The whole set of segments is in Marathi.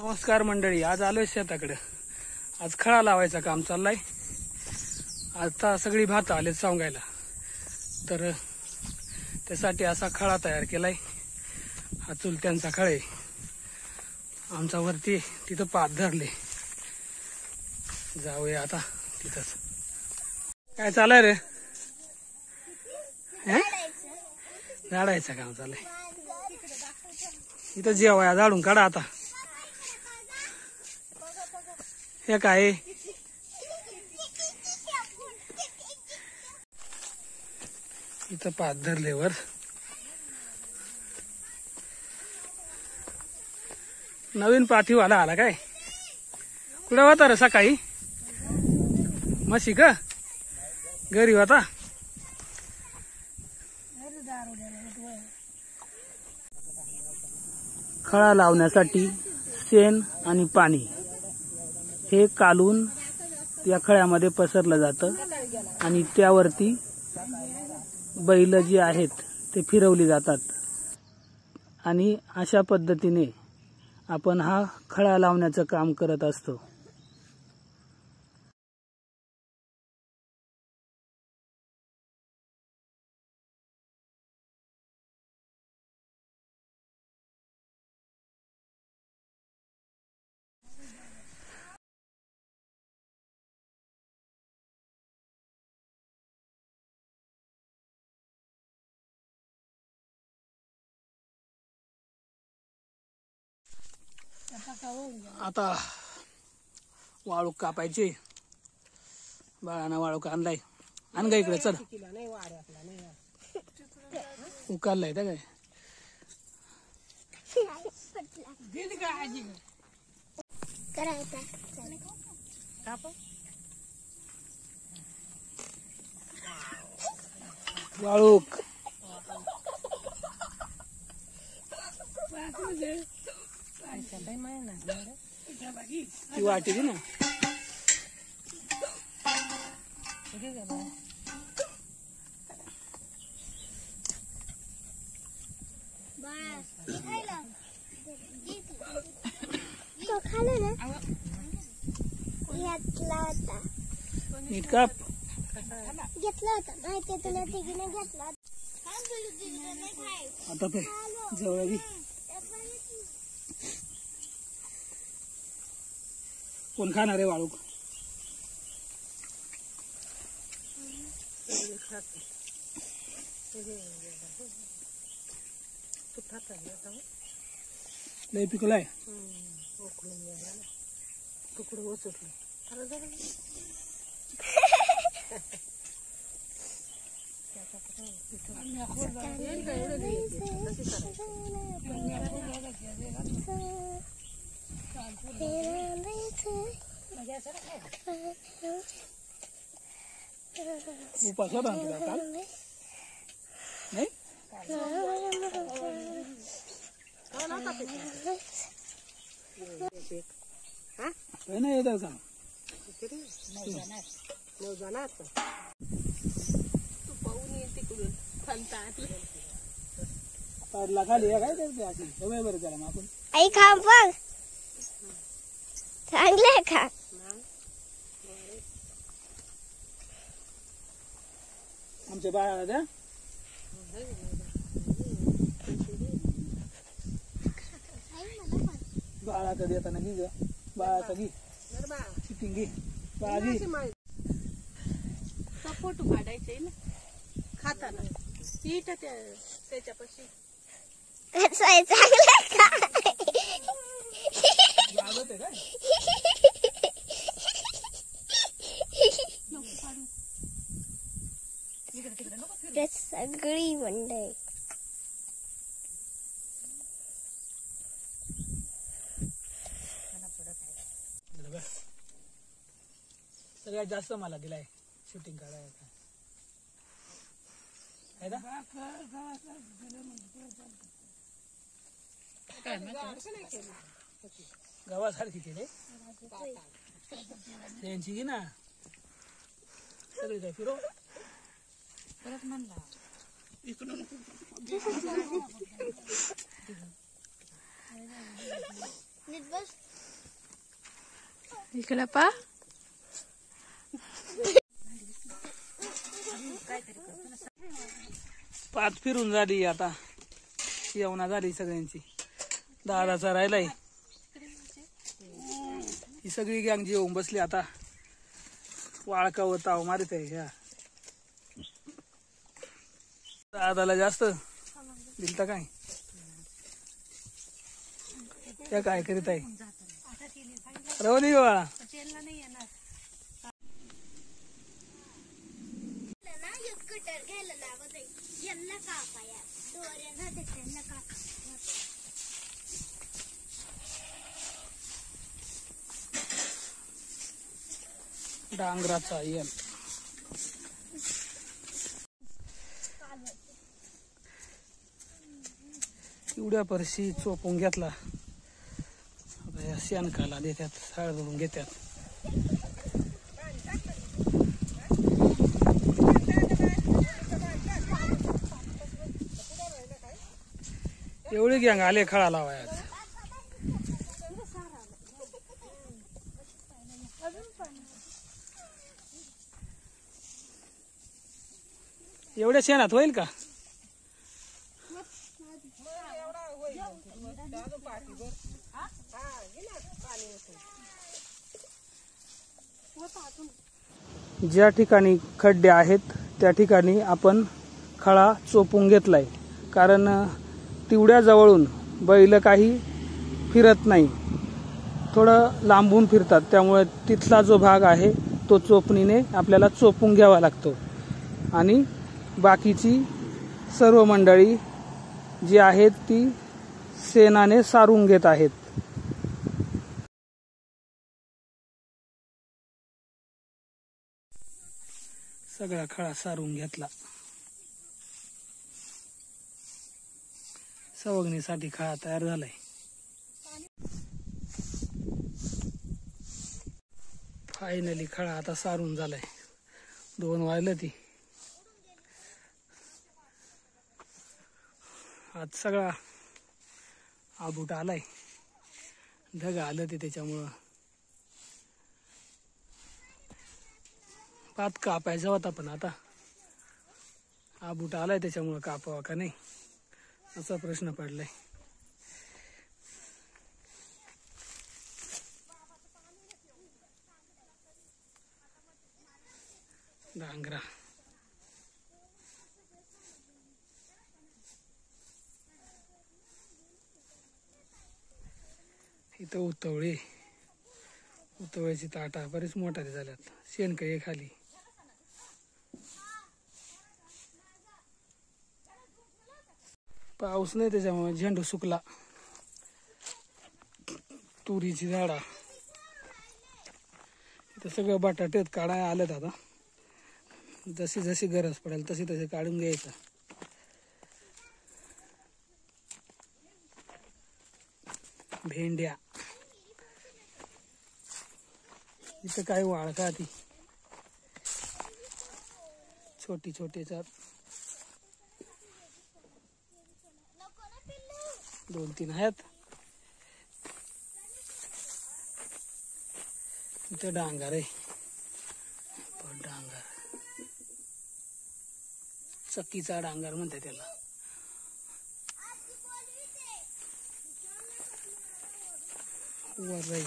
नमस्कार मंडळी, आज आलोय शेताकडे. आज खळा लावायचं काम चाललंय. आता सगळी भात आले सांगायला, तर त्यासाठी असा खळा तयार केलाय. हा चुलत्यांचा खळा आहे आमचा. वरती तिथं पात धरले. जाऊया आता तिथंच. काय चालय रे? झाडायचं काम चाललंय. इथं जेवाया झाडून काढा आता. हे काय इथं पात धरल्यावर नवीन पाठीवाला आला काय? कुठं होता रे सकाळी? म्हशी का घरी होता? खळा लावण्यासाठी शेण आणि पाणी हे कालून या खळ्यामध्ये पसरलं जातं आणि त्यावरती बैल जी आहेत ते फिरवली जातात. आणि अशा पद्धतीने आपण हा खळा लावण्याचं काम करत असतो. आता वाळू कापायचे. बाळानं वाळू आणलाय. आण गा इकडे, चल. उकारलाय काय? वाळूक ती वाटी दे ना. नीट काप. घेतला होता माहिती तुला, तिघीने घेतला. आता ते जवळ घे. कोण खाणार आहे वाळूक? लय पिकलाय. उपासा बांधला काल नाही. नाही येत का? खाली काय बरं त्याला मग आपण आई खा बघ. चांगले खा. आमच्या बाळाला द्या. बाळाचा देताना घे ग. बाळाचा घे. चिटिंग घे. बाळा घे. फोटो काढायचे ना खाताना. इट त्याच्यापाशी चांगले खा. सगळी मंडळी सगळ्यात जास्त मला दिलाय शूटिंग काढायला. गावासारखी केले त्यांची घे ना. सगळी काय फिरो परत म्हणला इकडून. नीट बस. इकडे पा पाच फिरून झाली आता, येवना झाली सगळ्यांची. दादाचा राहिलाय. ही सगळी गँग जेवून बसली आता. वाळका व ताव मारित आहे ह्या. दादाला जास्त दिलता काय त्या काय करीत आहे. रवली बाळा स्कूटर घ्यायला लागत आहे. यांना कापाया दोऱ्यांना ते त्यांना काप. डांगराचा येल एवढ्या परशी चोपून घेतला. आता या शेणकाला देतात, साळ भरून घेतात. एवढी गँग आले खळा लावाय आज. एवढ्या शेणात होईल का? ज्या ठिकाणी खड्डे आहेत त्या ठिकाणी आपण खळा चोपून घेतलाय. कारण तेवढ्या जवळून बैल काही फिरत नाही, थोडं लांबून फिरतात. त्यामुळे तिथला जो भाग आहे तो चोपणीने आपल्याला चोपून घ्यावा लागतो. आणि बाकीची सर्व मंडळी जी आहेत ती शेणाने सारून घेत आहेत. सगळा खळा सारून घेतला. सवगणीसाठी खळा तयार झालाय. फायनली खळा आता सारून झालाय. 2 वाजलं ती. आज सगळा आबूट आलाय, ढग आलं ते त्याच्यामुळं. भात कापायचा होता पण आता आबूट आलाय त्याच्यामुळं कापावा का नाही असा प्रश्न पडलाय. डांगरा इथं उतवळ्याची ताटा बरेच मोठा झाल्यात. शेणकळी खाली. पाऊस नाही त्याच्यामुळे झेंडू सुकला. तुरीची झाडा इथं सगळं बटाट्यात काढायला आलेत. आता जशी जशी गरज पडेल तशी तशी काढून घ्यायचं. भेंड्या इथं काय वाळका ती छोटी छोटीचा 2-3 आहेत. इथं डांगर आहे. डांगर चक्कीचा डांगर म्हणते त्याला. वरई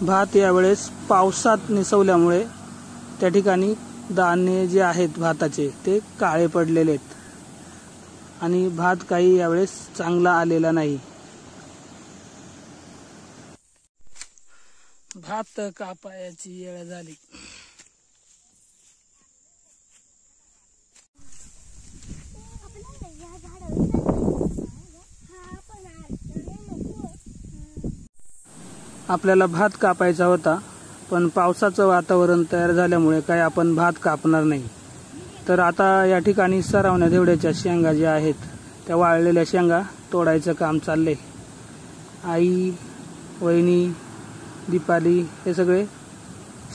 भात यावेळेस पावसात निसवल्यामुळे त्या ठिकाणी दाणे जे आहेत भाताचे ते काळे पडलेले आहेत. आणि भात काही यावेळेस चांगला आलेला नाही. भात कापायची वेळ झाली. आपल्याला भात कापायचा होता पण पावसाचं वातावरण तयार झाल्यामुळे काही आपण भात कापणार नाही. तर आता या ठिकाणी सरावण्या देवड्याच्या शेंगा ज्या आहेत त्या वाळलेल्या शेंगा तोडायचं काम चाललंय. आई, वहिनी, दीपाली हे सगळे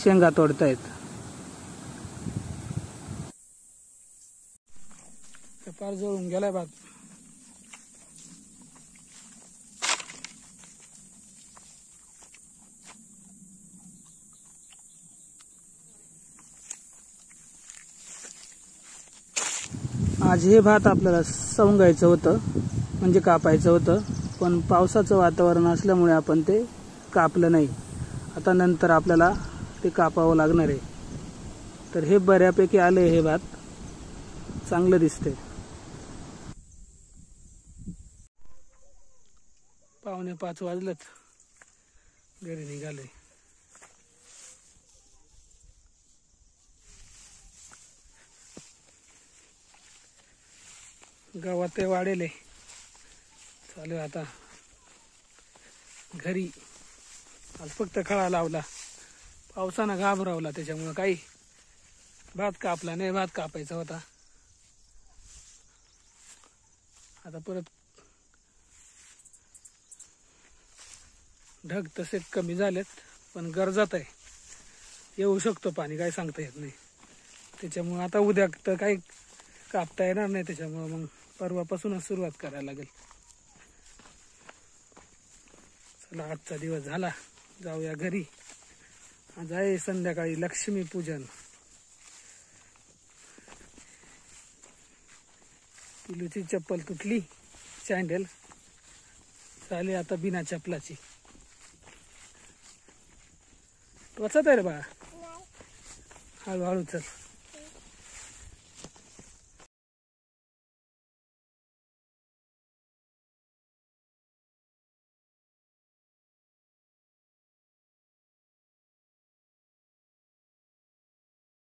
शेंगा तोडतायत. पार जळून गेलाय भात. आज हे भात आपल्याला सवंगायचं होतं, म्हणजे कापायचं होतं, पण पावसाचं वातावरण असल्यामुळे आपण ते कापलं नाही. आता नंतर आपल्याला ते कापावं लागणार आहे. तर हे बऱ्यापैकी आले, हे भात चांगलं दिसतंय. 4:45 वाजलेत, घरी निघालोय. गावात ते वाढेले चालू आता घरी. आज फक्त खळा लावला, पावसानं घाबरावला, त्याच्यामुळं काही भात कापला नाही. भात कापायचा होता. आता परत ढग तसे कमी झालेत, पण गरजात आहे, येऊ शकतो पाणी, काय सांगता येत नाही. त्याच्यामुळं आता उद्या तर काही कापता येणार नाही, त्याच्यामुळं मग परवापासूनच सुरुवात करायला लागेल. चला, आजचा दिवस झाला, जाऊया घरी. आज आहे संध्याकाळी लक्ष्मीपूजन. पिलूची चप्पल तुटली, सँडल झाली आता बिना चपलाची. टोचत आहे रे बाळा, हळूहळू चल.